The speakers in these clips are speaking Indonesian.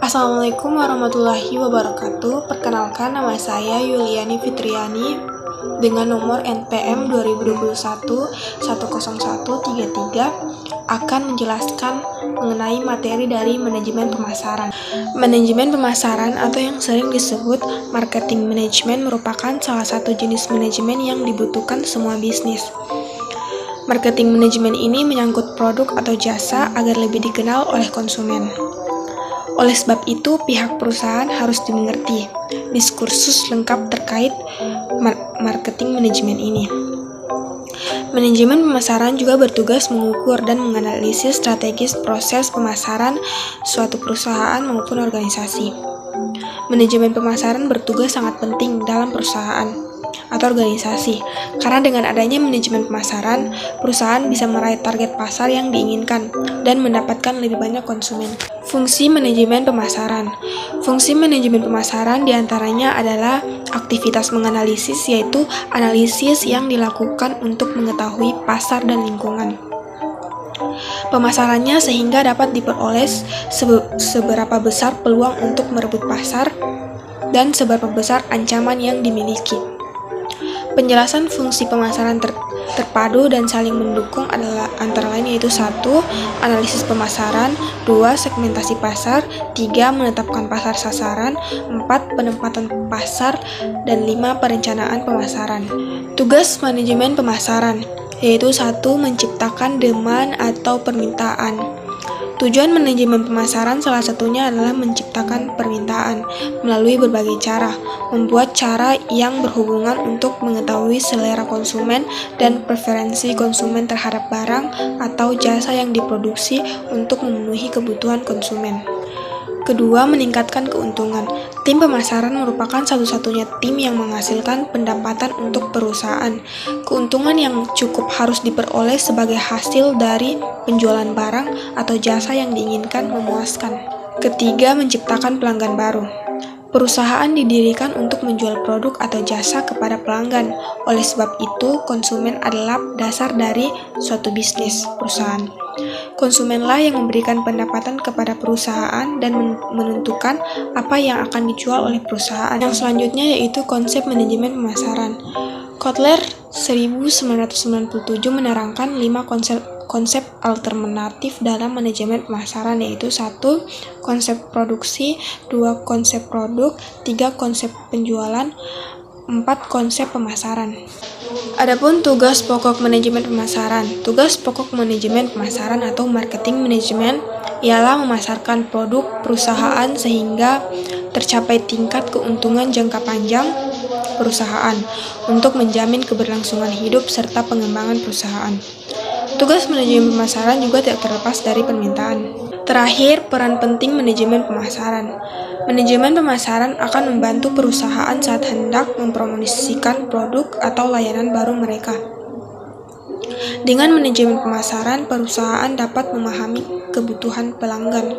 Assalamualaikum warahmatullahi wabarakatuh. Perkenalkan, nama saya Yuliani Fitriani dengan nomor NPM 2021 10133 akan menjelaskan mengenai materi dari manajemen pemasaran. Manajemen pemasaran atau yang sering disebut marketing management merupakan salah satu jenis manajemen yang dibutuhkan semua bisnis. Marketing manajemen ini menyangkut produk atau jasa agar lebih dikenal oleh konsumen. Oleh sebab itu, pihak perusahaan harus dimengerti diskursus lengkap terkait marketing manajemen ini. Manajemen pemasaran juga bertugas mengukur dan menganalisis strategis proses pemasaran suatu perusahaan maupun organisasi. Manajemen pemasaran bertugas sangat penting dalam perusahaan atau organisasi, karena dengan adanya manajemen pemasaran, perusahaan bisa meraih target pasar yang diinginkan dan mendapatkan lebih banyak konsumen. Fungsi manajemen pemasaran. Fungsi manajemen pemasaran diantaranya adalah aktivitas menganalisis, yaitu analisis yang dilakukan untuk mengetahui pasar dan lingkungan pemasarannya sehingga dapat diperoleh seberapa besar peluang untuk merebut pasar dan seberapa besar ancaman yang dimiliki. Penjelasan fungsi pemasaran terpadu dan saling mendukung adalah antara lain yaitu 1. Analisis pemasaran, 2. Segmentasi pasar, 3. Menetapkan pasar sasaran, 4. Penempatan pasar, dan 5. Perencanaan pemasaran. Tugas manajemen pemasaran yaitu 1. Menciptakan demand atau permintaan. Tujuan manajemen pemasaran salah satunya adalah menciptakan permintaan melalui berbagai cara, membuat cara yang berhubungan untuk mengetahui selera konsumen dan preferensi konsumen terhadap barang atau jasa yang diproduksi untuk memenuhi kebutuhan konsumen. Kedua, meningkatkan keuntungan. Tim pemasaran merupakan satu-satunya tim yang menghasilkan pendapatan untuk perusahaan. Keuntungan yang cukup harus diperoleh sebagai hasil dari penjualan barang atau jasa yang diinginkan memuaskan. Ketiga, menciptakan pelanggan baru. Perusahaan didirikan untuk menjual produk atau jasa kepada pelanggan. Oleh sebab itu, konsumen adalah dasar dari suatu bisnis perusahaan. Konsumenlah yang memberikan pendapatan kepada perusahaan dan menentukan apa yang akan dijual oleh perusahaan. Yang selanjutnya yaitu konsep manajemen pemasaran. Kotler 1997 menerangkan 5 konsep alternatif dalam manajemen pemasaran, yaitu 1. Konsep produksi, 2. Konsep produk, 3. Konsep penjualan, 4. Konsep pemasaran. Adapun tugas pokok manajemen pemasaran. Tugas pokok manajemen pemasaran atau marketing manajemen ialah memasarkan produk perusahaan sehingga tercapai tingkat keuntungan jangka panjang perusahaan untuk menjamin keberlangsungan hidup serta pengembangan perusahaan. Tugas manajemen pemasaran juga tidak terlepas dari permintaan. Terakhir, peran penting manajemen pemasaran. Manajemen pemasaran akan membantu perusahaan saat hendak mempromosikan produk atau layanan baru mereka. Dengan manajemen pemasaran, perusahaan dapat memahami kebutuhan pelanggan,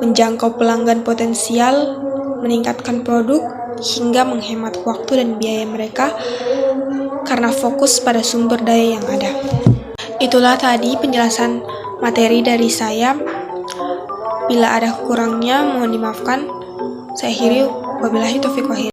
menjangkau pelanggan potensial, meningkatkan produk, hingga menghemat waktu dan biaya mereka karena fokus pada sumber daya yang ada. Itulah tadi penjelasan materi dari saya. Bila ada kurangnya mohon dimaafkan. Saya akhiri, wabillahi taufiq wal hidayah.